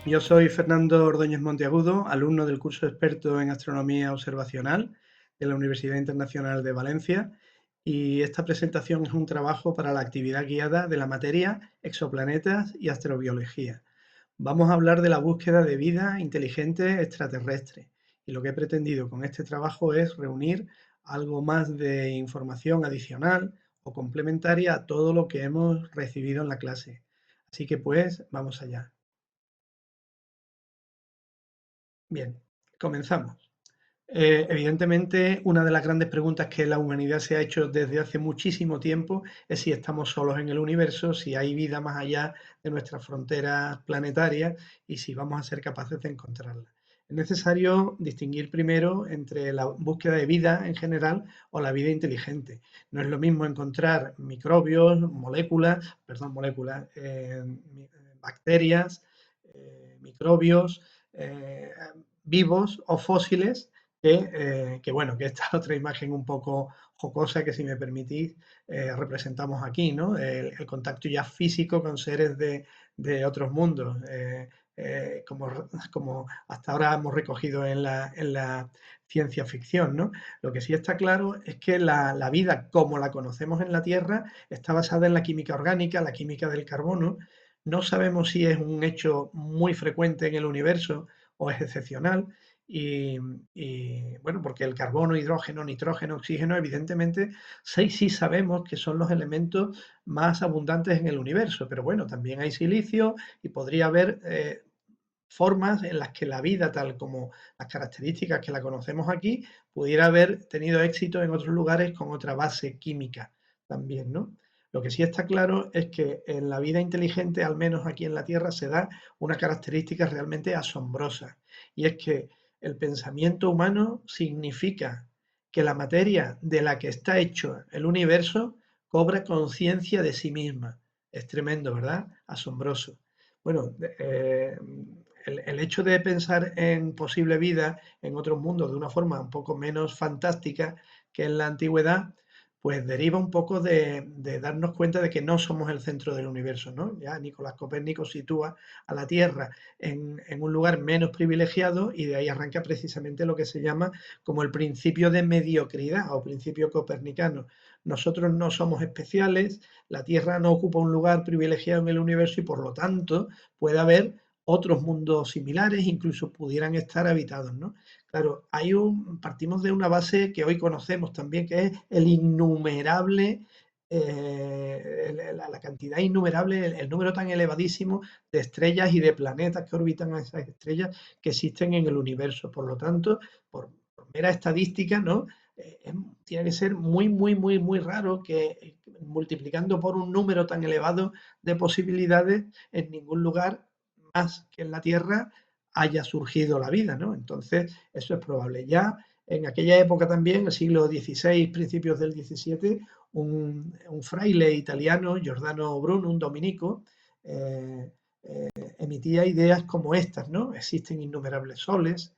Yo soy Fernando Ordóñez Monteagudo, alumno del curso experto en astronomía observacional de la Universidad Internacional de Valencia, y esta presentación es un trabajo para la actividad guiada de la materia exoplanetas y astrobiología. Vamos a hablar de la búsqueda de vida inteligente extraterrestre, y lo que he pretendido con este trabajo es reunir algo más de información adicional o complementaria a todo lo que hemos recibido en la clase. Así que pues vamos allá. Bien, comenzamos. Evidentemente, una de las grandes preguntas que la humanidad se ha hecho desde hace muchísimo tiempo es si estamos solos en el universo, si hay vida más allá de nuestras fronteras planetarias y si vamos a ser capaces de encontrarla. Es necesario distinguir primero entre la búsqueda de vida en general o la vida inteligente. No es lo mismo encontrar microbios, bacterias, microbios, eh, vivos o fósiles bueno, que esta otra imagen un poco jocosa que si me permitís representamos aquí, ¿no? El contacto ya físico con seres de otros mundos, como hasta ahora hemos recogido en la ciencia ficción, ¿no? Lo que sí está claro es que la vida como la conocemos en la Tierra está basada en la química orgánica, la química del carbono. No sabemos si es un hecho muy frecuente en el universo o es excepcional. Bueno, porque el carbono, hidrógeno, nitrógeno, oxígeno, evidentemente, sí sabemos que son los elementos más abundantes en el universo, pero bueno, también hay silicio y podría haber formas en las que la vida, tal como las características que la conocemos aquí, pudiera haber tenido éxito en otros lugares con otra base química también, ¿no? Lo que sí está claro es que en la vida inteligente, al menos aquí en la Tierra, se da una característica realmente asombrosa, y es que el pensamiento humano significa que la materia de la que está hecho el universo cobra conciencia de sí misma. Es tremendo, ¿verdad? Asombroso. Bueno, el hecho de pensar en posible vida en otros mundos de una forma un poco menos fantástica que en la antigüedad, pues deriva un poco de darnos cuenta de que no somos el centro del universo, ¿no? Ya Nicolás Copérnico sitúa a la Tierra en un lugar menos privilegiado, y de ahí arranca precisamente lo que se llama como el principio de mediocridad o principio copernicano. Nosotros no somos especiales, la Tierra no ocupa un lugar privilegiado en el universo y por lo tanto puede haber otros mundos similares, incluso pudieran estar habitados, ¿no? Claro, partimos de una base que hoy conocemos también, que es el innumerable, la cantidad innumerable, el número tan elevadísimo de estrellas y de planetas que orbitan a esas estrellas que existen en el universo. Por lo tanto, por mera estadística, ¿no? Tiene que ser muy, muy, muy, muy raro que multiplicando por un número tan elevado de posibilidades en ningún lugar más que en la Tierra haya surgido la vida, ¿no? Entonces, eso es probable. Ya en aquella época también, el siglo XVI, principios del XVII, un fraile italiano, Giordano Bruno, un dominico, eh, emitía ideas como estas, ¿no? Existen innumerables soles,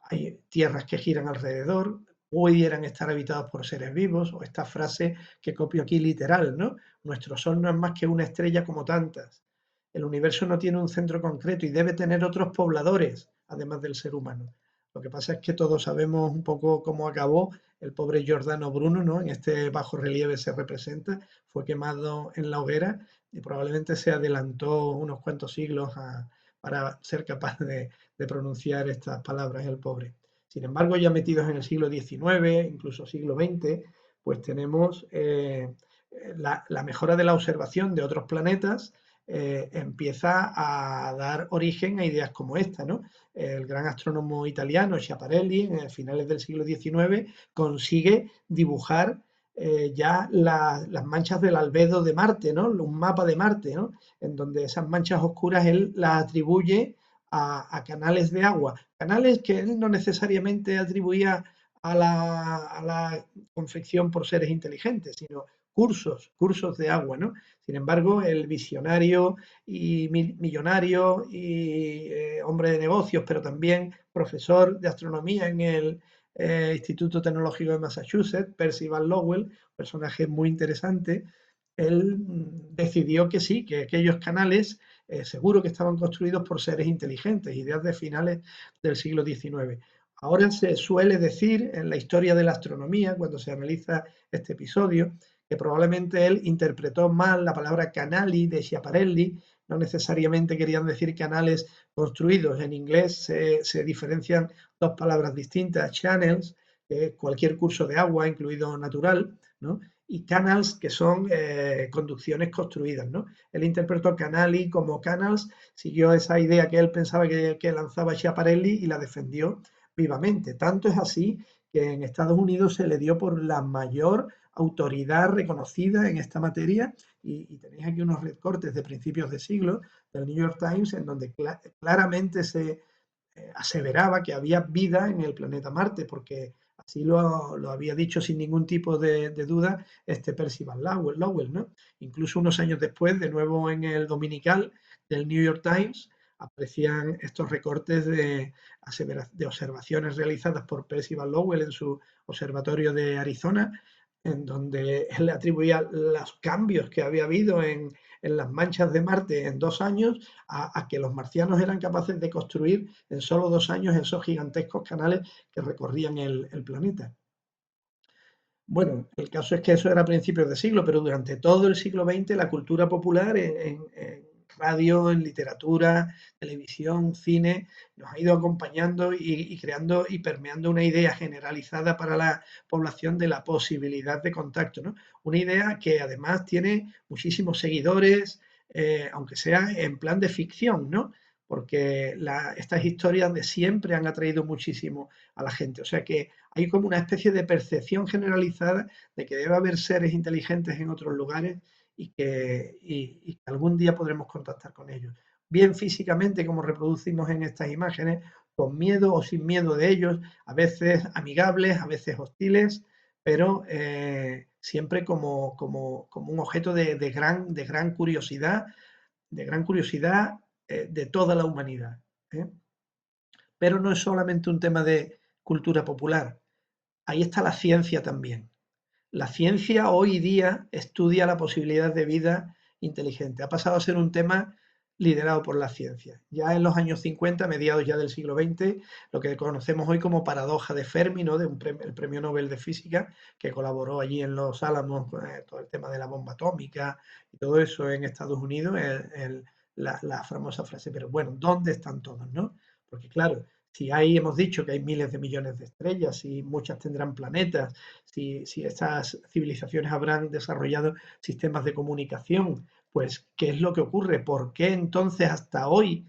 hay tierras que giran alrededor, pudieran estar habitados por seres vivos, o esta frase que copio aquí literal, ¿no? Nuestro Sol no es más que una estrella como tantas. El universo no tiene un centro concreto y debe tener otros pobladores, además del ser humano. Lo que pasa es que todos sabemos un poco cómo acabó el pobre Giordano Bruno, ¿no? En este bajo relieve se representa, fue quemado en la hoguera y probablemente se adelantó unos cuantos siglos para ser capaz de pronunciar estas palabras, el pobre. Sin embargo, ya metidos en el siglo XIX, incluso siglo XX, pues tenemos la mejora de la observación de otros planetas, empieza a dar origen a ideas como esta, ¿no? El gran astrónomo italiano Schiaparelli, en finales del siglo XIX, consigue dibujar ya las manchas del albedo de Marte, ¿no? Un mapa de Marte, ¿no? En donde esas manchas oscuras él las atribuye a canales de agua, canales que él no necesariamente atribuía a la confección por seres inteligentes, sino cursos de agua, ¿no? Sin embargo, el visionario y millonario y hombre de negocios, pero también profesor de astronomía en el Instituto Tecnológico de Massachusetts, Percival Lowell, personaje muy interesante, él decidió que sí, que aquellos canales seguro que estaban construidos por seres inteligentes, ideas de finales del siglo XIX. Ahora se suele decir en la historia de la astronomía, cuando se analiza este episodio, que probablemente él interpretó mal la palabra canali de Schiaparelli, no necesariamente querían decir canales construidos. En inglés se diferencian dos palabras distintas, channels, cualquier curso de agua, incluido natural, ¿no? Y canals, que son conducciones construidas, ¿no? Él interpretó canali como canals, siguió esa idea que él pensaba que lanzaba Schiaparelli y la defendió vivamente. Tanto es así que en Estados Unidos se le dio por la mayor autoridad reconocida en esta materia y tenéis aquí unos recortes de principios de siglo del New York Times en donde claramente se aseveraba que había vida en el planeta Marte, porque así lo había dicho sin ningún tipo de duda este Percival Lowell, ¿no? Incluso unos años después, de nuevo en el Dominical del New York Times, aparecían estos recortes de observaciones realizadas por Percival Lowell en su observatorio de Arizona, en donde él le atribuía los cambios que había habido en las manchas de Marte en 2 años a que los marcianos eran capaces de construir en solo 2 años esos gigantescos canales que recorrían el planeta. Bueno, el caso es que eso era a principios de siglo, pero durante todo el siglo XX la cultura popular en radio, en literatura, televisión, cine, nos ha ido acompañando y creando y permeando una idea generalizada para la población de la posibilidad de contacto, ¿no? Una idea que además tiene muchísimos seguidores, aunque sea en plan de ficción, ¿no? Porque estas historias de siempre han atraído muchísimo a la gente. O sea que hay como una especie de percepción generalizada de que debe haber seres inteligentes en otros lugares y que algún día podremos contactar con ellos. Bien físicamente, como reproducimos en estas imágenes, con miedo o sin miedo de ellos, a veces amigables, a veces hostiles, pero siempre como un objeto de gran curiosidad, de toda la humanidad. ¿eh? Pero no es solamente un tema de cultura popular, ahí está la ciencia también. La ciencia hoy día estudia la posibilidad de vida inteligente. Ha pasado a ser un tema liderado por la ciencia. Ya en los años 50, mediados ya del siglo XX, lo que conocemos hoy como paradoja de Fermi, ¿no? El premio Nobel de Física, que colaboró allí en Los Álamos, todo el tema de la bomba atómica y todo eso en Estados Unidos, la famosa frase, pero bueno, ¿dónde están todos? ¿No? Porque claro, si hemos dicho que hay miles de millones de estrellas, si muchas tendrán planetas, si estas civilizaciones habrán desarrollado sistemas de comunicación, pues ¿qué es lo que ocurre? ¿Por qué entonces hasta hoy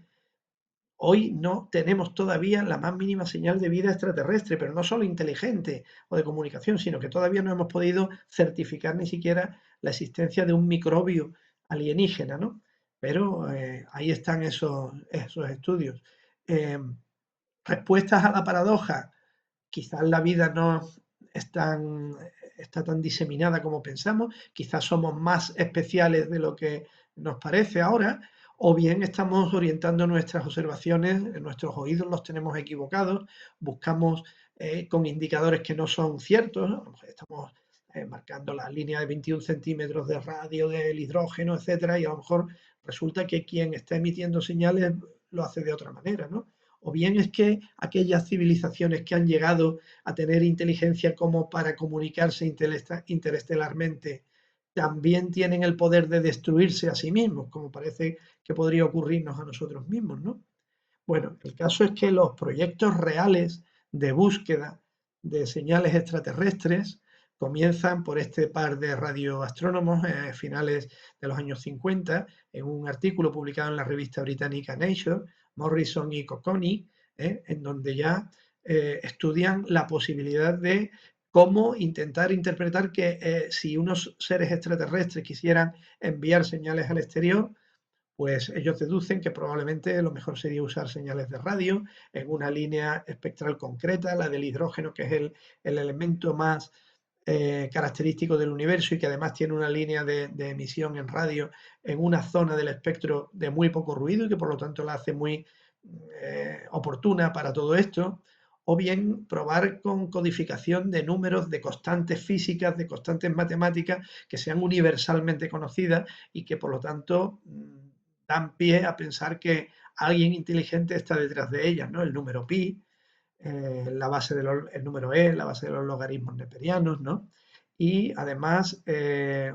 no tenemos todavía la más mínima señal de vida extraterrestre, pero no solo inteligente o de comunicación, sino que todavía no hemos podido certificar ni siquiera la existencia de un microbio alienígena, ¿no? Pero ahí están esos estudios. Eh, Respuestas a la paradoja, quizás la vida no está tan diseminada como pensamos, quizás somos más especiales de lo que nos parece ahora, o bien estamos orientando nuestras observaciones, nuestros oídos los tenemos equivocados, buscamos con indicadores que no son ciertos, ¿no? Estamos marcando la línea de 21 centímetros de radio del hidrógeno, etcétera, y a lo mejor resulta que quien está emitiendo señales lo hace de otra manera, ¿no? O bien es que aquellas civilizaciones que han llegado a tener inteligencia como para comunicarse interestelarmente también tienen el poder de destruirse a sí mismos, como parece que podría ocurrirnos a nosotros mismos, ¿no? Bueno, el caso es que los proyectos reales de búsqueda de señales extraterrestres comienzan por este par de radioastrónomos finales de los años 50, en un artículo publicado en la revista británica Nature, Morrison y Cocconi, en donde ya estudian la posibilidad de cómo intentar interpretar que si unos seres extraterrestres quisieran enviar señales al exterior, pues ellos deducen que probablemente lo mejor sería usar señales de radio en una línea espectral concreta, la del hidrógeno, que es el elemento más característico del universo y que además tiene una línea de emisión en radio en una zona del espectro de muy poco ruido y que por lo tanto la hace muy oportuna para todo esto. o bien probar con codificación de números, de constantes físicas, de constantes matemáticas que sean universalmente conocidas y que por lo tanto dan pie a pensar que alguien inteligente está detrás de ellas, ¿no? El número pi, la base el número e, la base de los logaritmos neperianos, ¿no? Y además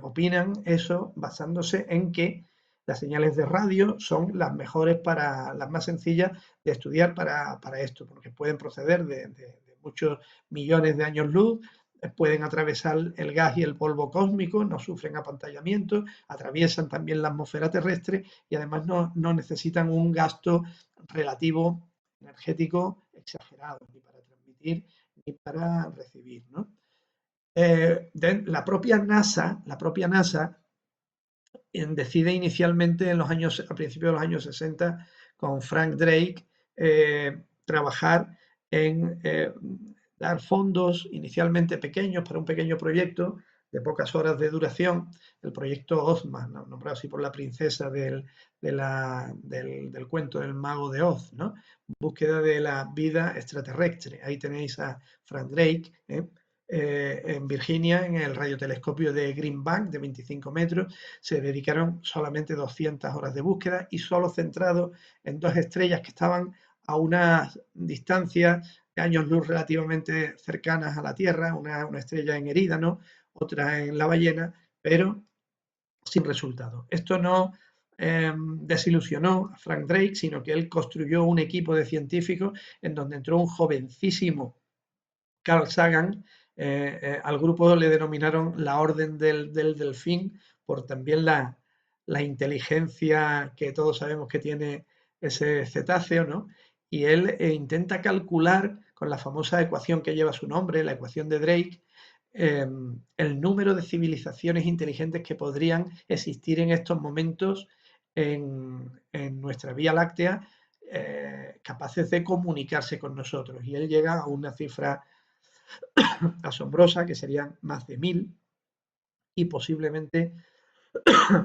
opinan eso basándose en que las señales de radio son las mejores las más sencillas de estudiar para esto, porque pueden proceder de muchos millones de años luz, pueden atravesar el gas y el polvo cósmico, no sufren apantallamiento, atraviesan también la atmósfera terrestre y además no necesitan un gasto relativo energético exagerado, ni para transmitir ni para recibir, ¿no? La propia NASA decide inicialmente a principios de los años 60 con Frank Drake trabajar en dar fondos inicialmente pequeños para un pequeño proyecto de pocas horas de duración, el proyecto Ozma, nombrado así por la princesa del cuento del mago de Oz, ¿no? Búsqueda de la vida extraterrestre. Ahí tenéis a Frank Drake, en Virginia, en el radiotelescopio de Green Bank de 25 metros, se dedicaron solamente 200 horas de búsqueda y solo centrado en dos estrellas que estaban a una distancia de años luz relativamente cercanas a la Tierra, una estrella en Erídano, otra en la Ballena, pero sin resultado. Esto no desilusionó a Frank Drake, sino que él construyó un equipo de científicos en donde entró un jovencísimo Carl Sagan. Al grupo le denominaron la Orden del Delfín por también la inteligencia que todos sabemos que tiene ese cetáceo, ¿no? Y él intenta calcular con la famosa ecuación que lleva su nombre, la ecuación de Drake, el número de civilizaciones inteligentes que podrían existir en estos momentos en nuestra Vía Láctea, capaces de comunicarse con nosotros. Y él llega a una cifra asombrosa, que serían más de 1000 y posiblemente,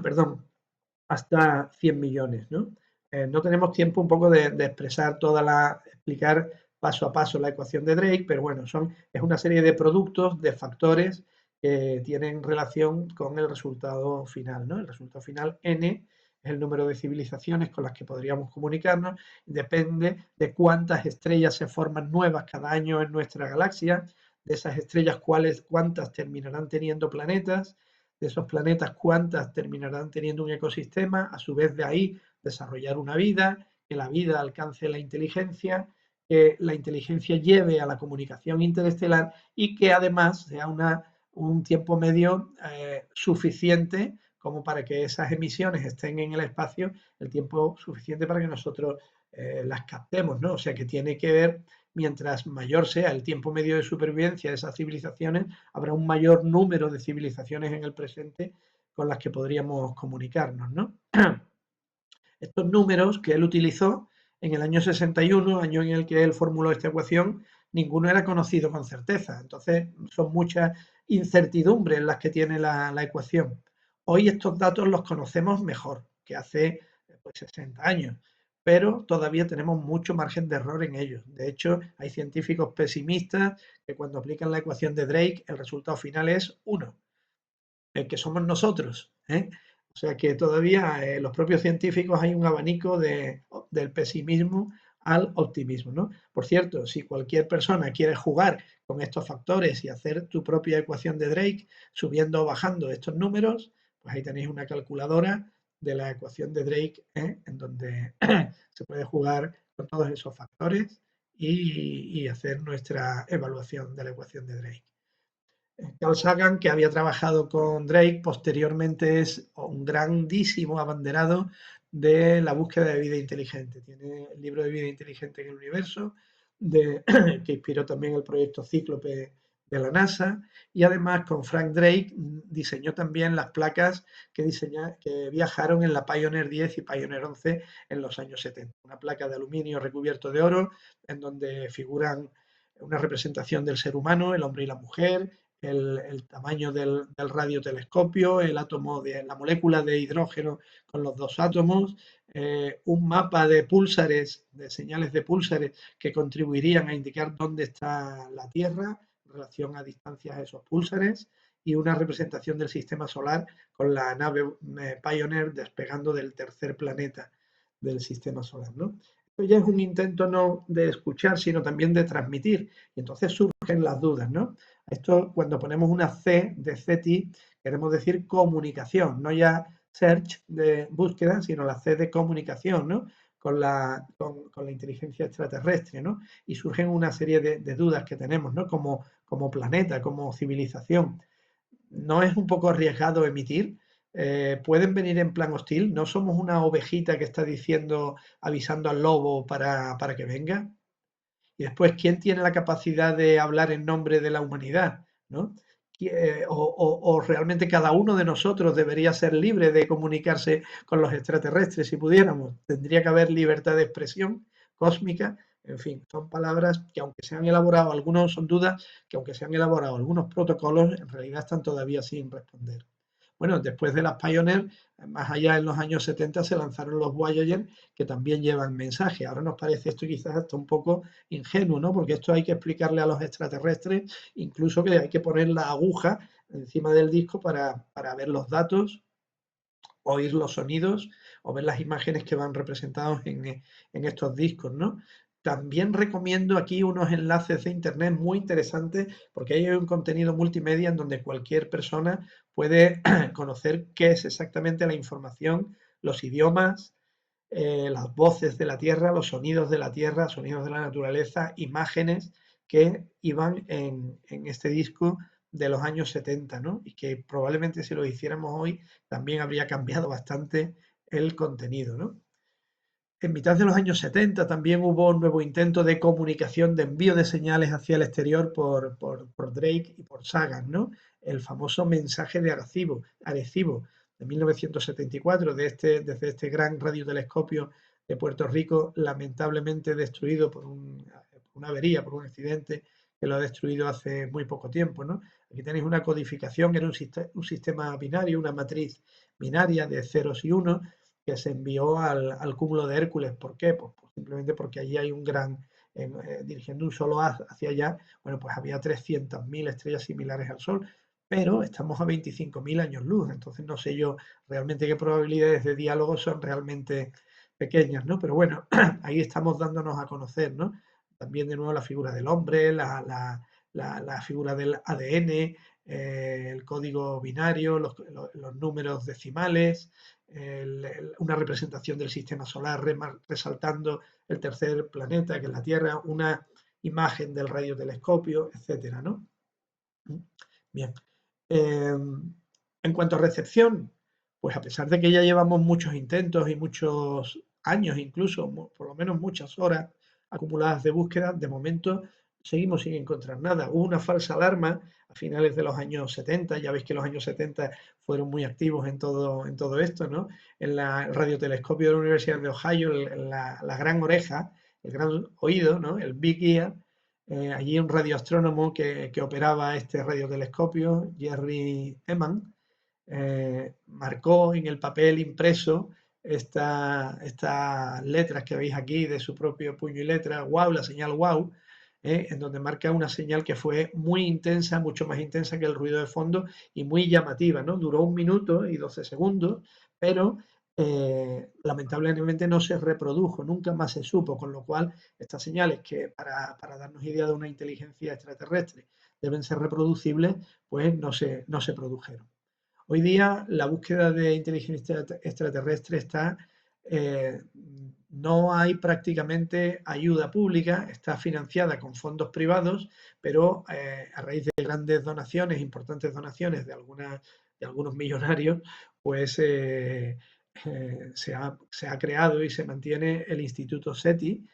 perdón, hasta 100 millones, ¿no? No tenemos tiempo un poco de expresar explicar paso a paso la ecuación de Drake, pero bueno, es una serie de productos, de factores que tienen relación con el resultado final, ¿no? El resultado final n es el número de civilizaciones con las que podríamos comunicarnos, depende de cuántas estrellas se forman nuevas cada año en nuestra galaxia, de esas estrellas cuántas terminarán teniendo planetas, de esos planetas cuántas terminarán teniendo un ecosistema, a su vez de ahí desarrollar una vida, que la vida alcance la inteligencia, que la inteligencia lleve a la comunicación interestelar y que además sea un tiempo medio suficiente como para que esas emisiones estén en el espacio, el tiempo suficiente para que nosotros las captemos, ¿no? O sea que tiene que ver, mientras mayor sea el tiempo medio de supervivencia de esas civilizaciones, habrá un mayor número de civilizaciones en el presente con las que podríamos comunicarnos, ¿no? Estos números que él utilizó en el año 61, año en el que él formuló esta ecuación, ninguno era conocido con certeza. Entonces, son muchas incertidumbres las que tiene la ecuación. Hoy estos datos los conocemos mejor que hace 60 años, pero todavía tenemos mucho margen de error en ellos. De hecho, hay científicos pesimistas que cuando aplican la ecuación de Drake, el resultado final es 1, que somos nosotros, ¿eh? O sea que todavía los propios científicos hay un abanico del pesimismo al optimismo, ¿no? Por cierto, si cualquier persona quiere jugar con estos factores y hacer tu propia ecuación de Drake, subiendo o bajando estos números, pues ahí tenéis una calculadora de la ecuación de Drake, en donde se puede jugar con todos esos factores y hacer nuestra evaluación de la ecuación de Drake. Carl Sagan, que había trabajado con Drake, posteriormente es un grandísimo abanderado de la búsqueda de vida inteligente. Tiene el libro de vida inteligente en el universo, que inspiró también el proyecto Cíclope de la NASA, y además con Frank Drake diseñó también las placas que viajaron en la Pioneer 10 y Pioneer 11 en los años 70. Una placa de aluminio recubierto de oro, en donde figuran una representación del ser humano, el hombre y la mujer, el tamaño del radiotelescopio, el átomo de la molécula de hidrógeno con los dos átomos, un mapa de púlsares, de señales de púlsares que contribuirían a indicar dónde está la Tierra en relación a distancias a esos púlsares, y una representación del sistema solar con la nave Pioneer despegando del tercer planeta del sistema solar, ¿no? Esto ya es un intento no de escuchar, sino también de transmitir, y entonces surgen las dudas, ¿no? Esto, cuando ponemos una C de CETI, queremos decir comunicación, no ya search de búsqueda, sino la C de comunicación, ¿no? Con la inteligencia extraterrestre, ¿no? Y surgen una serie de dudas que tenemos, ¿no? Como planeta, como civilización. ¿No es un poco arriesgado emitir? ¿Pueden venir en plan hostil? ¿No somos una ovejita que está diciendo, avisando al lobo para que venga? Y después, ¿quién tiene la capacidad de hablar en nombre de la humanidad? ¿No? O realmente cada uno de nosotros debería ser libre de comunicarse con los extraterrestres si pudiéramos. Tendría que haber libertad de expresión cósmica. En fin, son palabras que aunque se han elaborado, algunos son dudas, que aunque se han elaborado algunos protocolos, en realidad están todavía sin responder. Bueno, después de las Pioneer, más allá en los años 70 se lanzaron los Voyager, que también llevan mensaje. Ahora nos parece esto quizás hasta un poco ingenuo, ¿no? Porque esto hay que explicarle a los extraterrestres, incluso que hay que poner la aguja encima del disco para ver los datos, oír los sonidos o ver las imágenes que van representados en estos discos, ¿no? También recomiendo aquí unos enlaces de internet muy interesantes, porque hay un contenido multimedia en donde cualquier persona puede conocer qué es exactamente la información, los idiomas, las voces de la tierra, los sonidos de la tierra, sonidos de la naturaleza, imágenes que iban en este disco de los años 70, ¿no? Y que probablemente si lo hiciéramos hoy también habría cambiado bastante el contenido, ¿no? En mitad de los años 70 también hubo un nuevo intento de comunicación, de envío de señales hacia el exterior por Drake y por Sagan, ¿no? El famoso mensaje de Arecibo de 1974, desde este gran radiotelescopio de Puerto Rico, lamentablemente destruido por una avería, por un accidente que lo ha destruido hace muy poco tiempo, ¿no? Aquí tenéis una codificación, era un sistema binario, una matriz binaria de ceros y unos, que se envió al cúmulo de Hércules. ¿Por qué? Pues simplemente porque allí hay un gran, dirigiendo un solo haz hacia allá, bueno, pues había 300.000 estrellas similares al Sol, pero estamos a 25.000 años luz, entonces no sé yo realmente qué probabilidades de diálogo son realmente pequeñas, ¿no? Pero bueno, ahí estamos dándonos a conocer, ¿no? También de nuevo la figura del hombre, la figura del ADN, el código binario, los números decimales, una representación del sistema solar resaltando el tercer planeta, que es la Tierra, una imagen del radiotelescopio, etcétera, ¿no? Bien. En cuanto a recepción, pues a pesar de que ya llevamos muchos intentos y muchos años, incluso por lo menos muchas horas acumuladas de búsqueda, de momento seguimos sin encontrar nada. Hubo una falsa alarma a finales de los años 70, ya veis que los años 70 fueron muy activos en todo esto, ¿no? En el radiotelescopio de la Universidad de Ohio, la gran oreja, el gran oído, ¿no? El Big Ear, allí un radioastrónomo que operaba este radiotelescopio, Jerry Eman, marcó en el papel impreso estas letras que veis aquí de su propio puño y letra, wow, la señal wow, en donde marca una señal que fue muy intensa, mucho más intensa que el ruido de fondo y muy llamativa, ¿no? Duró 1 minuto y 12 segundos, pero lamentablemente no se reprodujo, nunca más se supo, con lo cual estas señales que para darnos idea de una inteligencia extraterrestre deben ser reproducibles, pues no se produjeron. Hoy día la búsqueda de inteligencia extraterrestre eh, no hay prácticamente ayuda pública, está financiada con fondos privados, pero a raíz de grandes donaciones, importantes donaciones de algunos millonarios, pues se ha creado y se mantiene el Instituto SETI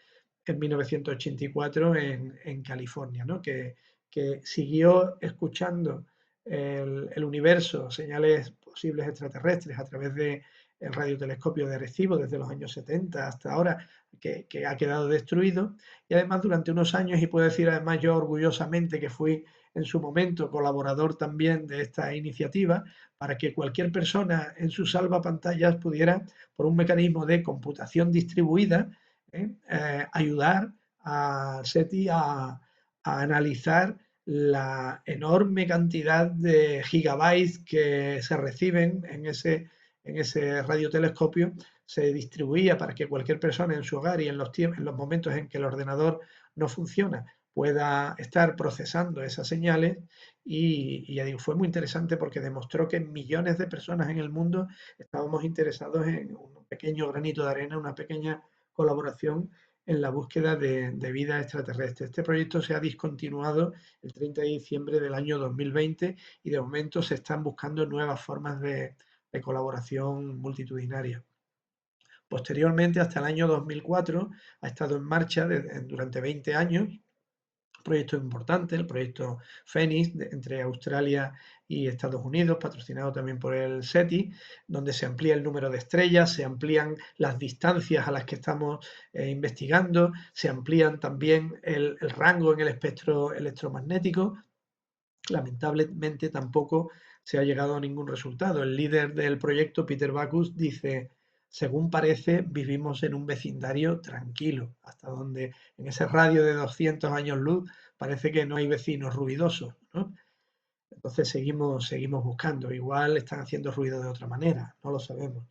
en 1984 en California, ¿no? Que siguió escuchando el universo, señales posibles extraterrestres a través de el radiotelescopio de Arecibo desde los años 70 hasta ahora, que ha quedado destruido. Y además durante unos años, y puedo decir además yo orgullosamente que fui en su momento colaborador también de esta iniciativa, para que cualquier persona en su salvapantallas pudiera, por un mecanismo de computación distribuida, ayudar a SETI a analizar la enorme cantidad de gigabytes que se reciben en ese radiotelescopio. Se distribuía para que cualquier persona en su hogar y en los momentos en que el ordenador no funciona pueda estar procesando esas señales, y ya digo, fue muy interesante porque demostró que millones de personas en el mundo estábamos interesados en un pequeño granito de arena, una pequeña colaboración en la búsqueda de vida extraterrestre. Este proyecto se ha discontinuado el 30 de diciembre del año 2020 y de momento se están buscando nuevas formas de colaboración multitudinaria. Posteriormente, hasta el año 2004, ha estado en marcha durante 20 años un proyecto importante, el proyecto Fénix, entre Australia y Estados Unidos, patrocinado también por el SETI, donde se amplía el número de estrellas, se amplían las distancias a las que estamos investigando, se amplían también el rango en el espectro electromagnético. Lamentablemente tampoco se ha llegado a ningún resultado. El líder del proyecto, Peter Backus, dice: según parece, vivimos en un vecindario tranquilo, hasta donde en ese radio de 200 años luz parece que no hay vecinos ruidosos, ¿no? Entonces seguimos buscando. Igual están haciendo ruido de otra manera, no lo sabemos.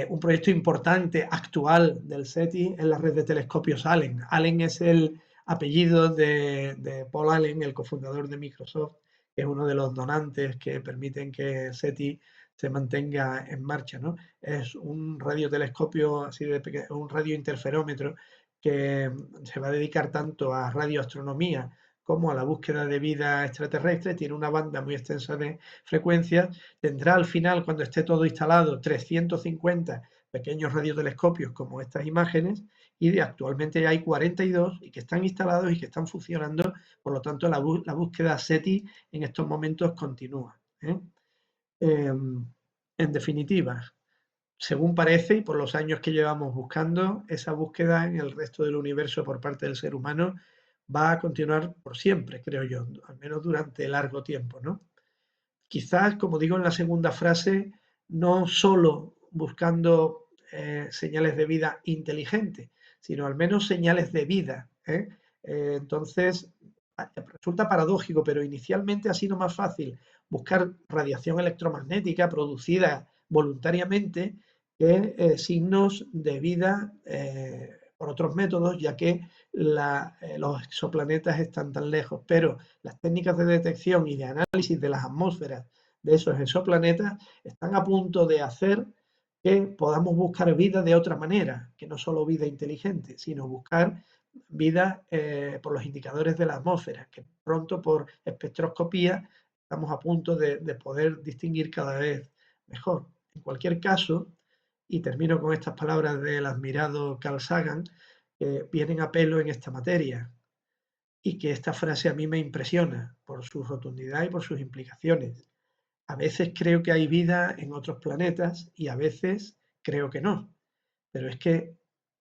Un proyecto importante actual del SETI es la red de telescopios Allen. Allen es el apellido de Paul Allen, el cofundador de Microsoft, que es uno de los donantes que permiten que SETI se mantenga en marcha, ¿no? Es un radiotelescopio, así de pequeño, un radiointerferómetro que se va a dedicar tanto a radioastronomía como a la búsqueda de vida extraterrestre. Tiene una banda muy extensa de frecuencias. Tendrá al final, cuando esté todo instalado, 350 pequeños radiotelescopios como estas imágenes, y actualmente hay 42 y que están instalados y que están funcionando. Por lo tanto, la búsqueda SETI en estos momentos continúa, ¿eh? En definitiva, según parece, y por los años que llevamos buscando, esa búsqueda en el resto del universo por parte del ser humano va a continuar por siempre, creo yo, al menos durante largo tiempo, ¿no? Quizás, como digo en la segunda frase, no solo buscando señales de vida inteligente, sino al menos señales de vida, ¿eh? Entonces, resulta paradójico, pero inicialmente ha sido más fácil buscar radiación electromagnética producida voluntariamente que signos de vida por otros métodos, ya que los exoplanetas están tan lejos. Pero las técnicas de detección y de análisis de las atmósferas de esos exoplanetas están a punto de hacer que podamos buscar vida de otra manera, que no solo vida inteligente, sino buscar vida por los indicadores de la atmósfera, que pronto por espectroscopía estamos a punto de poder distinguir cada vez mejor. En cualquier caso, y termino con estas palabras del admirado Carl Sagan, que vienen a pelo en esta materia, y que esta frase a mí me impresiona por su rotundidad y por sus implicaciones. A veces creo que hay vida en otros planetas y a veces creo que no. Pero es que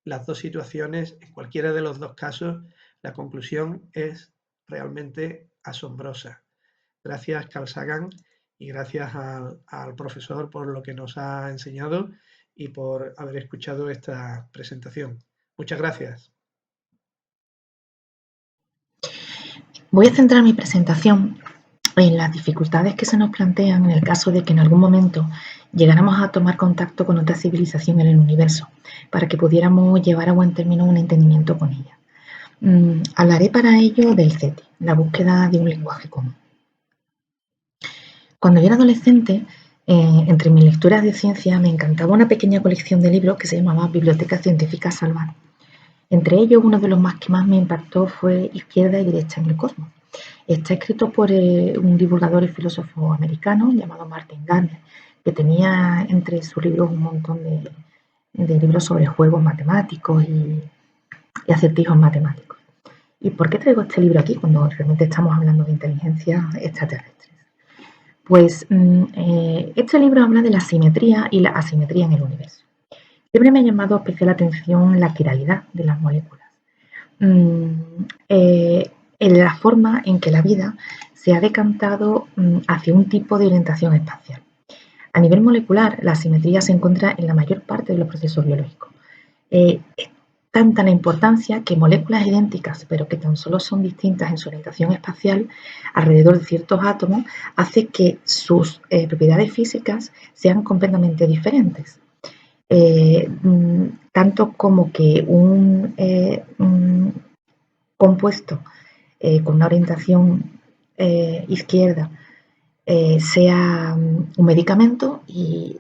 las dos situaciones, en cualquiera de los dos casos, la conclusión es realmente asombrosa. Gracias, Carl Sagan, y gracias al profesor por lo que nos ha enseñado y por haber escuchado esta presentación. Muchas gracias. Voy a centrar mi presentación en las dificultades que se nos plantean en el caso de que en algún momento llegáramos a tomar contacto con otra civilización en el universo, para que pudiéramos llevar a buen término un entendimiento con ella. Hablaré para ello del SETI, la búsqueda de un lenguaje común. Cuando yo era adolescente, entre mis lecturas de ciencia me encantaba una pequeña colección de libros que se llamaba Biblioteca Científica Salvat. Entre ellos, uno de los que más me impactó fue Izquierda y Derecha en el Cosmos. Está escrito por un divulgador y filósofo americano llamado Martin Gardner, que tenía entre sus libros un montón de libros sobre juegos matemáticos y acertijos matemáticos. ¿Y por qué traigo este libro aquí cuando realmente estamos hablando de inteligencia extraterrestre? Pues este libro habla de la simetría y la asimetría en el universo. Siempre me ha llamado especial atención la quiralidad de las moléculas. En la forma en que la vida se ha decantado hacia un tipo de orientación espacial. A nivel molecular, la simetría se encuentra en la mayor parte de los procesos biológicos. Es tanta la importancia que moléculas idénticas, pero que tan solo son distintas en su orientación espacial alrededor de ciertos átomos, hace que sus propiedades físicas sean completamente diferentes. Tanto como que un compuesto con una orientación izquierda sea un medicamento y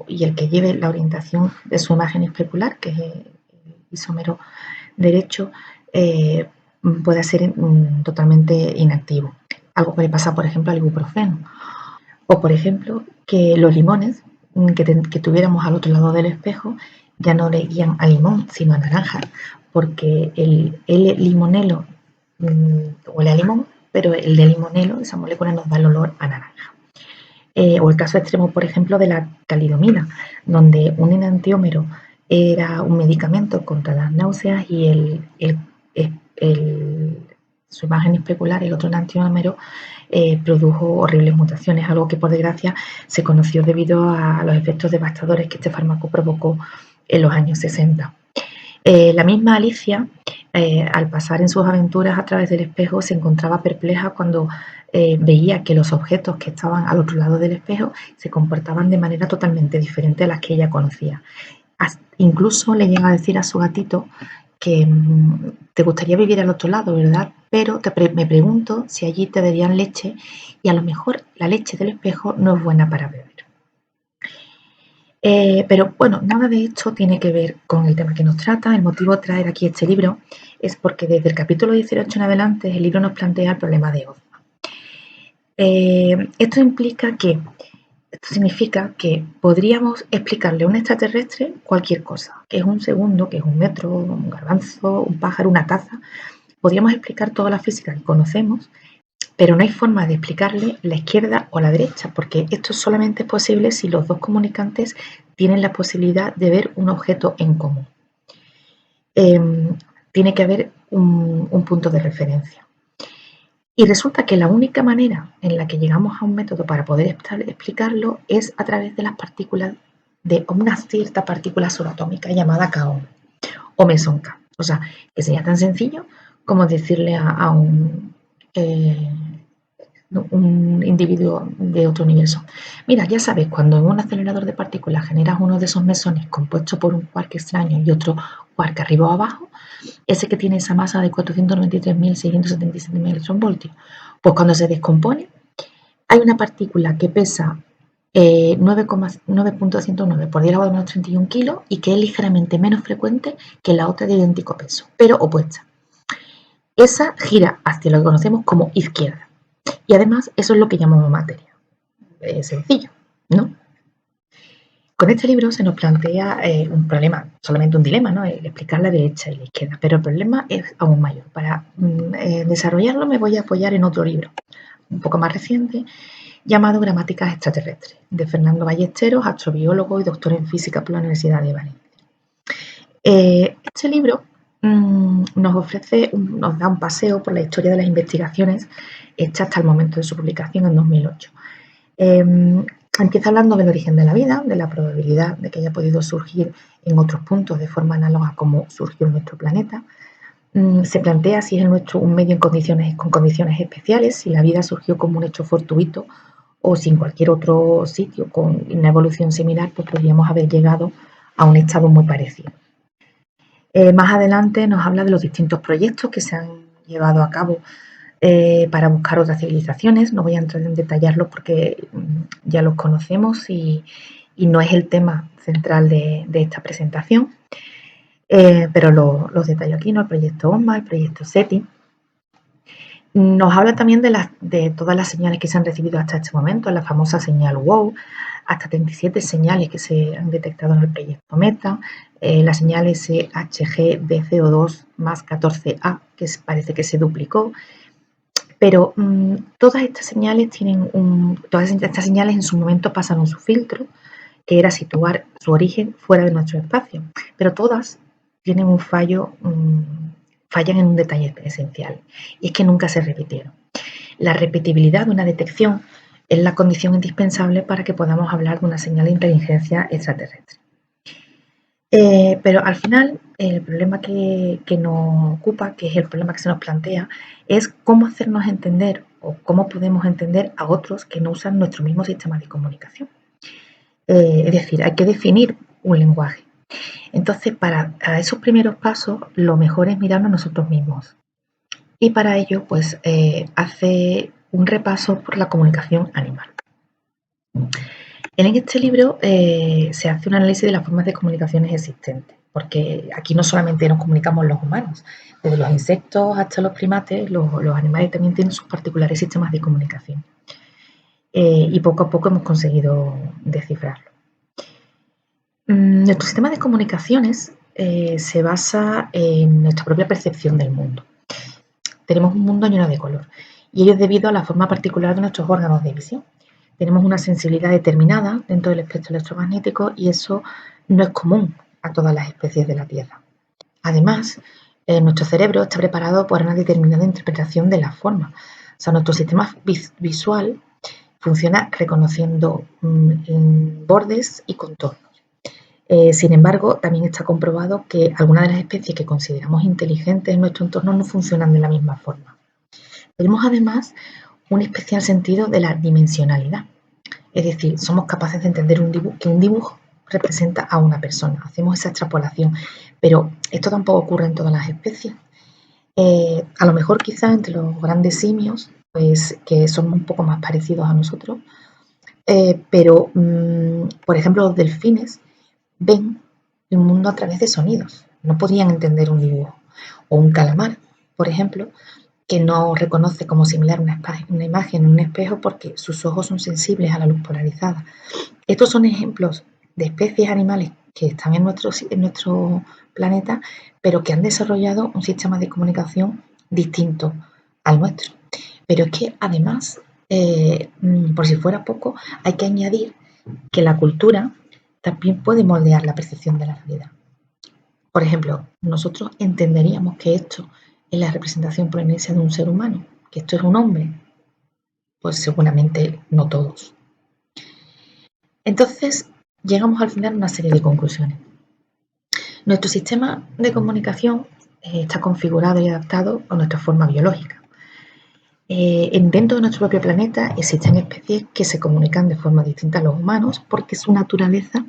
el que lleve la orientación de su imagen especular, que es el isómero derecho, pueda ser totalmente inactivo. Algo que le pasa, por ejemplo, al ibuprofeno. O, por ejemplo, que los limones que tuviéramos al otro lado del espejo ya no le guían a limón, sino a naranja, porque el L-limonelo huele a limón, pero el de limonelo, esa molécula, nos da el olor a naranja. O el caso extremo, por ejemplo, de la talidomida, donde un enantiómero era un medicamento contra las náuseas y su imagen especular, el otro enantiómero, produjo horribles mutaciones, algo que por desgracia se conoció debido a los efectos devastadores que este fármaco provocó en los años 60. La misma Alicia, al pasar en sus aventuras a través del espejo, se encontraba perpleja cuando veía que los objetos que estaban al otro lado del espejo se comportaban de manera totalmente diferente a las que ella conocía. Incluso le llega a decir a su gatito que te gustaría vivir al otro lado, ¿verdad? Pero me pregunto si allí te darían leche y a lo mejor la leche del espejo no es buena para beber. Pero bueno, nada de esto tiene que ver con el tema que nos trata. El motivo de traer aquí este libro es porque desde el capítulo 18 en adelante el libro nos plantea el problema de Ozma. Esto significa que podríamos explicarle a un extraterrestre cualquier cosa, que es un segundo, que es un metro, un garbanzo, un pájaro, una taza. Podríamos explicar toda la física que conocemos, pero no hay forma de explicarle la izquierda o la derecha, porque esto solamente es posible si los dos comunicantes tienen la posibilidad de ver un objeto en común. Tiene que haber un punto de referencia. Y resulta que la única manera en la que llegamos a un método para poder explicarlo es a través de las partículas, de una cierta partícula subatómica llamada kaon o mesón K. O sea, que sería tan sencillo como decirle a un individuo de otro universo: mira, ya sabes, cuando en un acelerador de partículas generas uno de esos mesones compuesto por un quark extraño y otro quark arriba o abajo, ese que tiene esa masa de 493.677 electronvoltios, pues cuando se descompone hay una partícula que pesa 9,109 por 10 a la menos 31 kilos y que es ligeramente menos frecuente que la otra de idéntico peso, pero opuesta. Esa gira hacia lo que conocemos como izquierda. Y además eso es lo que llamamos materia. Es sencillo, ¿no? Con este libro se nos plantea un problema, solamente un dilema, ¿no? El explicar la derecha y la izquierda, pero el problema es aún mayor. Para desarrollarlo me voy a apoyar en otro libro, un poco más reciente, llamado Gramáticas extraterrestres, de Fernando Ballesteros, astrobiólogo y doctor en física por la Universidad de Valencia. Este libro nos da un paseo por la historia de las investigaciones hechas hasta el momento de su publicación en 2008. Empieza hablando del origen de la vida, de la probabilidad de que haya podido surgir en otros puntos de forma análoga a como surgió en nuestro planeta. Se plantea si es el nuestro un medio con condiciones especiales, si la vida surgió como un hecho fortuito o si en cualquier otro sitio con una evolución similar pues podríamos haber llegado a un estado muy parecido. Más adelante nos habla de los distintos proyectos que se han llevado a cabo para buscar otras civilizaciones. No voy a entrar en detallarlos porque ya los conocemos y no es el tema central de esta presentación, pero los detallo aquí, ¿no? El proyecto OMA, el proyecto SETI. Nos habla también de todas las señales que se han recibido hasta este momento, la famosa señal WOW, hasta 37 señales que se han detectado en el proyecto META, la señal SHG BCO2 más 14A, que parece que se duplicó. Pero todas estas señales en su momento pasaron su filtro, que era situar su origen fuera de nuestro espacio. Pero todas tienen un fallo, fallan en un detalle esencial, y es que nunca se repitieron. La repetibilidad de una detección es la condición indispensable para que podamos hablar de una señal de inteligencia extraterrestre. Pero al final, el problema que nos ocupa, que es el problema que se nos plantea, es cómo hacernos entender o cómo podemos entender a otros que no usan nuestro mismo sistema de comunicación. Es decir, hay que definir un lenguaje. Entonces, para esos primeros pasos, lo mejor es mirarnos a nosotros mismos. Y para ello, pues, hace un repaso por la comunicación animal. En este libro se hace un análisis de las formas de comunicaciones existentes, porque aquí no solamente nos comunicamos los humanos, desde los insectos hasta los primates, los animales también tienen sus particulares sistemas de comunicación. Y poco a poco hemos conseguido descifrarlo. Nuestro sistema de comunicaciones se basa en nuestra propia percepción del mundo. Tenemos un mundo lleno de color, y ello es debido a la forma particular de nuestros órganos de visión. Tenemos una sensibilidad determinada dentro del espectro electromagnético y eso no es común a todas las especies de la Tierra. Además, nuestro cerebro está preparado para una determinada interpretación de la forma. O sea, nuestro sistema visual funciona reconociendo bordes y contornos. Sin embargo, también está comprobado que algunas de las especies que consideramos inteligentes en nuestro entorno no funcionan de la misma forma. Tenemos además un especial sentido de la dimensionalidad. Es decir, somos capaces de entender que un dibujo representa a una persona. Hacemos esa extrapolación, pero esto tampoco ocurre en todas las especies. A lo mejor quizás entre los grandes simios, pues que son un poco más parecidos a nosotros, pero por ejemplo los delfines ven el mundo a través de sonidos. No podrían entender un dibujo. O un calamar, por ejemplo, que no reconoce como similar una imagen en un espejo porque sus ojos son sensibles a la luz polarizada. Estos son ejemplos de especies animales que están en nuestro planeta, pero que han desarrollado un sistema de comunicación distinto al nuestro. Pero es que además, por si fuera poco, hay que añadir que la cultura también puede moldear la percepción de la realidad. Por ejemplo, nosotros entenderíamos que esto es la representación por herencia de un ser humano, que esto es un hombre. Pues seguramente no todos. Entonces, llegamos al final a una serie de conclusiones. Nuestro sistema de comunicación está configurado y adaptado a nuestra forma biológica. Dentro de nuestro propio planeta existen especies que se comunican de forma distinta a los humanos porque su naturaleza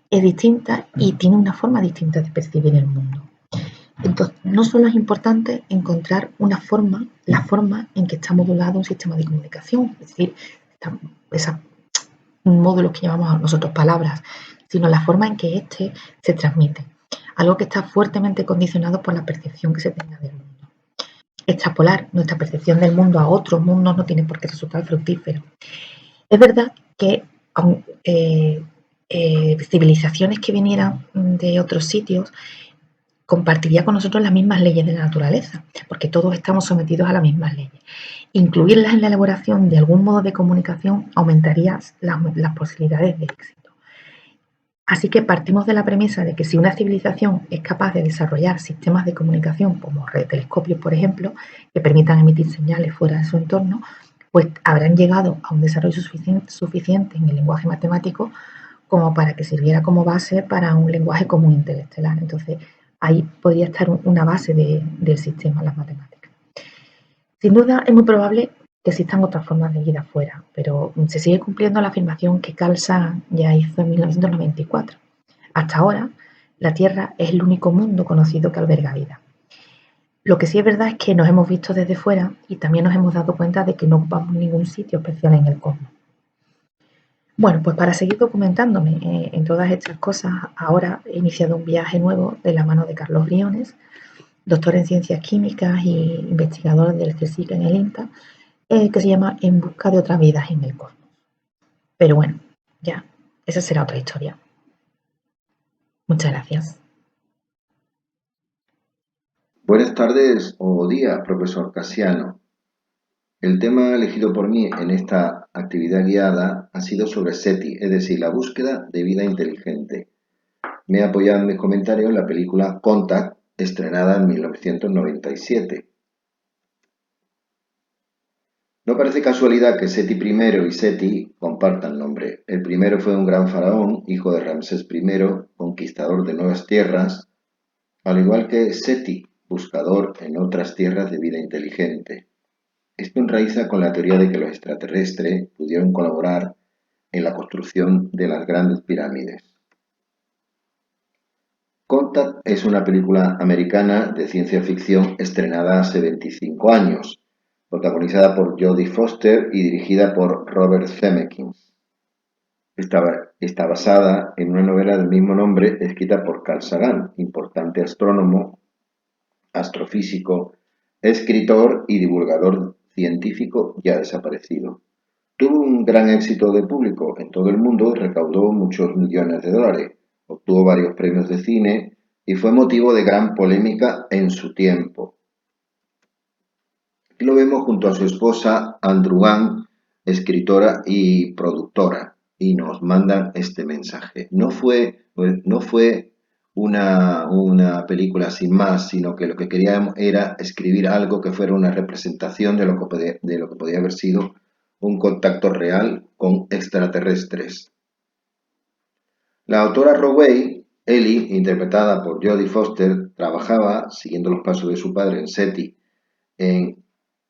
es distinta y tiene una forma distinta de percibir el mundo. Entonces, no solo es importante encontrar la forma en que está modulado un sistema de comunicación, es decir, esa módulos que llamamos nosotros palabras, sino la forma en que éste se transmite, algo que está fuertemente condicionado por la percepción que se tenga del mundo. Extrapolar nuestra percepción del mundo a otros mundos no tiene por qué resultar fructífero. Es verdad que civilizaciones que vinieran de otros sitios compartiría con nosotros las mismas leyes de la naturaleza, porque todos estamos sometidos a las mismas leyes. Incluirlas en la elaboración de algún modo de comunicación aumentaría las posibilidades de éxito. Así que partimos de la premisa de que si una civilización es capaz de desarrollar sistemas de comunicación, como telescopios, por ejemplo, que permitan emitir señales fuera de su entorno, pues habrán llegado a un desarrollo suficiente en el lenguaje matemático como para que sirviera como base para un lenguaje común interestelar. Entonces, ahí podría estar una base del sistema, las matemáticas. Sin duda, es muy probable que existan otras formas de vida afuera, pero se sigue cumpliendo la afirmación que Carl Sagan ya hizo en 1994. Hasta ahora, la Tierra es el único mundo conocido que alberga vida. Lo que sí es verdad es que nos hemos visto desde fuera y también nos hemos dado cuenta de que no ocupamos ningún sitio especial en el cosmos. Bueno, pues para seguir documentándome en todas estas cosas, ahora he iniciado un viaje nuevo de la mano de Carlos Briones, doctor en ciencias químicas y investigador del CSIC en el INTA, que se llama En busca de otras vidas en el cosmos. Pero bueno, ya, esa será otra historia. Muchas gracias. Buenas tardes o días, profesor Casiano. El tema elegido por mí en esta actividad guiada ha sido sobre SETI, es decir, la búsqueda de vida inteligente. Me he apoyado en mis comentarios en la película Contact, estrenada en 1997. No parece casualidad que Seti I y Seti compartan nombre. El primero fue un gran faraón, hijo de Ramsés I, conquistador de nuevas tierras, al igual que Seti, buscador en otras tierras de vida inteligente. Esto enraiza con la teoría de que los extraterrestres pudieron colaborar en la construcción de las grandes pirámides. Contact es una película americana de ciencia ficción estrenada hace 25 años, protagonizada por Jodie Foster y dirigida por Robert Zemeckis. Está basada en una novela del mismo nombre escrita por Carl Sagan, importante astrónomo, astrofísico, escritor y divulgador científico ya desaparecido. Tuvo un gran éxito de público en todo el mundo y recaudó muchos millones de dólares. Obtuvo varios premios de cine y fue motivo de gran polémica en su tiempo. Aquí lo vemos junto a su esposa Andrew Wan, escritora y productora, y nos mandan este mensaje. No fue una película sin más, sino que lo que queríamos era escribir algo que fuera una representación de lo que podía haber sido un contacto real con extraterrestres. La autora Rowey, Ellie, interpretada por Jodie Foster, trabajaba, siguiendo los pasos de su padre en SETI, en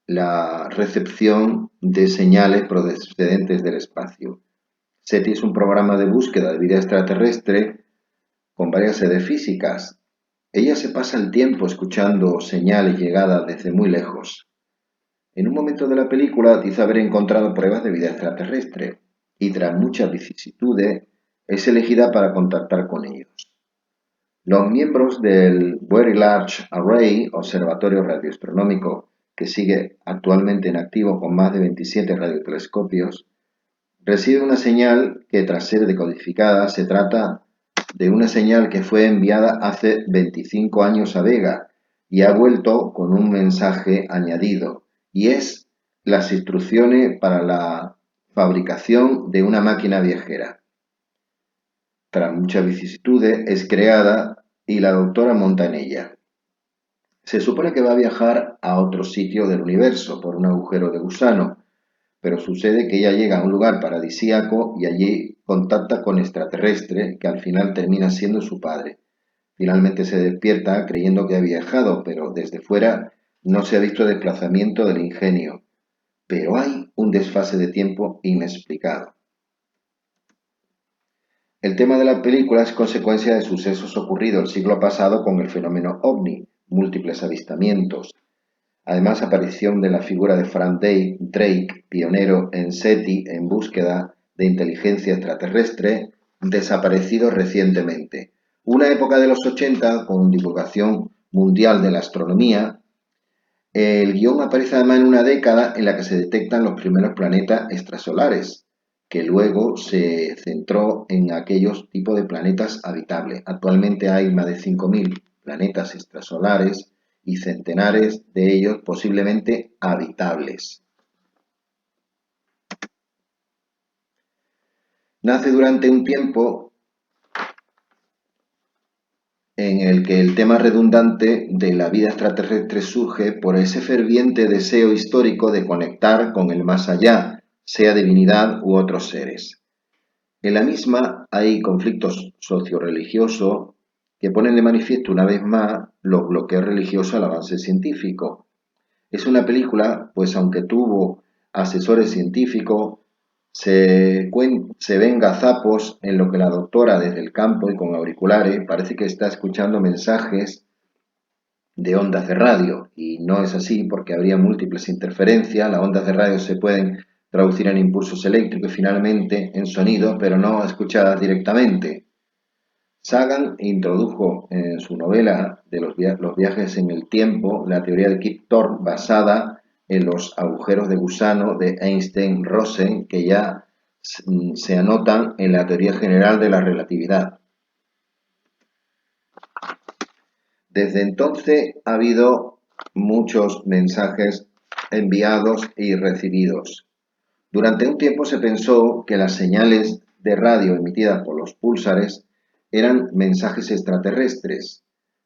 la recepción de señales procedentes del espacio. SETI es un programa de búsqueda de vida extraterrestre con varias sedes físicas. Ella se pasa el tiempo escuchando señales llegadas desde muy lejos. En un momento de la película dice haber encontrado pruebas de vida extraterrestre y tras muchas vicisitudes es elegida para contactar con ellos. Los miembros del Very Large Array, observatorio radioastronómico que sigue actualmente en activo con más de 27 radiotelescopios, reciben una señal que tras ser decodificada se trata de una señal que fue enviada hace 25 años a Vega y ha vuelto con un mensaje añadido, y es las instrucciones para la fabricación de una máquina viajera. Tras muchas vicisitudes es creada y la doctora monta en ella. Se supone que va a viajar a otro sitio del universo por un agujero de gusano, pero sucede que ella llega a un lugar paradisíaco y allí contacta con extraterrestre que al final termina siendo su padre. Finalmente se despierta creyendo que ha viajado, pero desde fuera no se ha visto desplazamiento del ingenio. Pero hay un desfase de tiempo inexplicado. El tema de la película es consecuencia de sucesos ocurridos el siglo pasado con el fenómeno OVNI, múltiples avistamientos. Además, aparición de la figura de Frank Drake, pionero en SETI en búsqueda de inteligencia extraterrestre, desaparecido recientemente. Una época de los 80 con divulgación mundial de la astronomía. El guión aparece además en una década en la que se detectan los primeros planetas extrasolares, que luego se centró en aquellos tipos de planetas habitables. Actualmente hay más de 5.000 planetas extrasolares y centenares de ellos posiblemente habitables. Nace durante un tiempo en el que el tema redundante de la vida extraterrestre surge por ese ferviente deseo histórico de conectar con el más allá, sea divinidad u otros seres. En la misma hay conflictos socio-religiosos que ponen de manifiesto una vez más los bloqueos religiosos al avance científico. Es una película, pues aunque tuvo asesores científicos, se ven gazapos en lo que la doctora desde el campo y con auriculares parece que está escuchando mensajes de ondas de radio, y no es así porque habría múltiples interferencias. Las ondas de radio se pueden traducir en impulsos eléctricos y finalmente en sonidos, pero no escuchadas directamente. Sagan introdujo en su novela de los viajes en el tiempo la teoría de Kip Thorne basada en los agujeros de gusano de Einstein-Rosen que ya se anotan en la teoría general de la relatividad. Desde entonces ha habido muchos mensajes enviados y recibidos. Durante un tiempo se pensó que las señales de radio emitidas por los púlsares eran mensajes extraterrestres.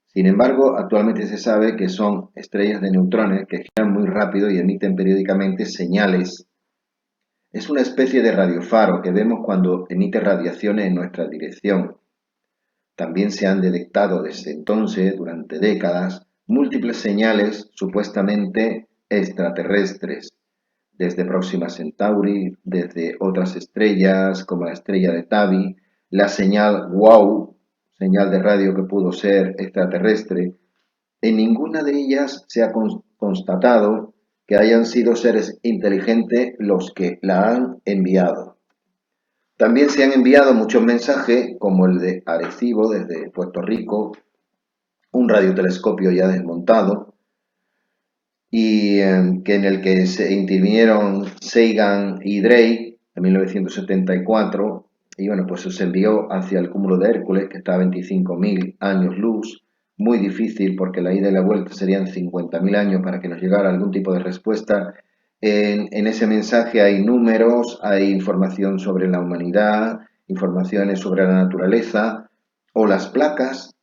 Sin embargo, actualmente se sabe que son estrellas de neutrones que giran muy rápido y emiten periódicamente señales. Es una especie de radiofaro que vemos cuando emite radiaciones en nuestra dirección. También se han detectado desde entonces, durante décadas, múltiples señales supuestamente extraterrestres, desde Próxima Centauri, desde otras estrellas como la estrella de Tabi, la señal WOW, señal de radio que pudo ser extraterrestre. En ninguna de ellas se ha constatado que hayan sido seres inteligentes los que la han enviado. También se han enviado muchos mensajes, como el de Arecibo desde Puerto Rico, un radiotelescopio ya desmontado, y que en el que se intervinieron Sagan y Drake en 1974, y bueno, pues se envió hacia el cúmulo de Hércules, que está a 25.000 años luz, muy difícil porque la ida y la vuelta serían 50.000 años para que nos llegara algún tipo de respuesta. En ese mensaje hay números, hay información sobre la humanidad, informaciones sobre la naturaleza, o las placas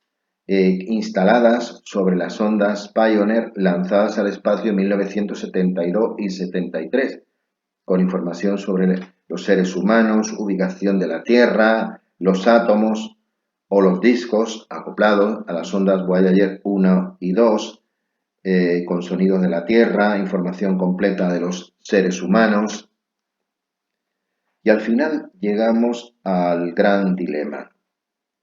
instaladas sobre las ondas Pioneer lanzadas al espacio en 1972 y 73, con información sobre los seres humanos, ubicación de la Tierra, los átomos o los discos acoplados a las ondas Voyager 1 y 2, con sonidos de la Tierra, información completa de los seres humanos. Y al final llegamos al gran dilema.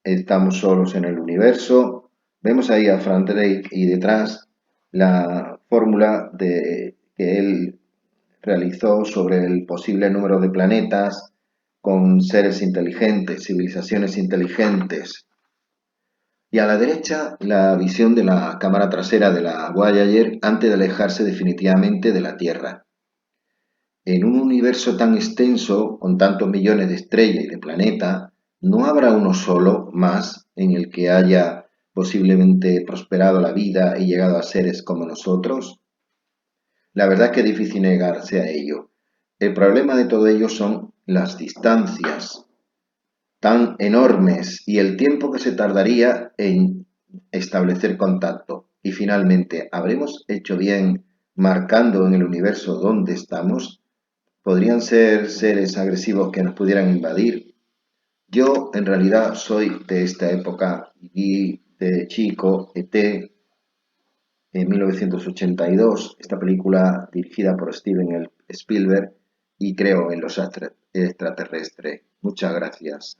Estamos solos en el universo. Vemos ahí a Frank Drake y detrás la fórmula que él realizó sobre el posible número de planetas con seres inteligentes, civilizaciones inteligentes. Y a la derecha la visión de la cámara trasera de la Voyager antes de alejarse definitivamente de la Tierra. En un universo tan extenso, con tantos millones de estrellas y de planetas, ¿no habrá uno solo más en el que haya posiblemente prosperado la vida y llegado a seres como nosotros? La verdad es que es difícil negarse a ello. El problema de todo ello son las distancias tan enormes y el tiempo que se tardaría en establecer contacto. Y finalmente, ¿habremos hecho bien marcando en el universo dónde estamos? ¿Podrían ser seres agresivos que nos pudieran invadir? Yo en realidad soy de esta época y de chico ET en 1982, esta película dirigida por Steven Spielberg, y creo en los extraterrestres. Muchas gracias.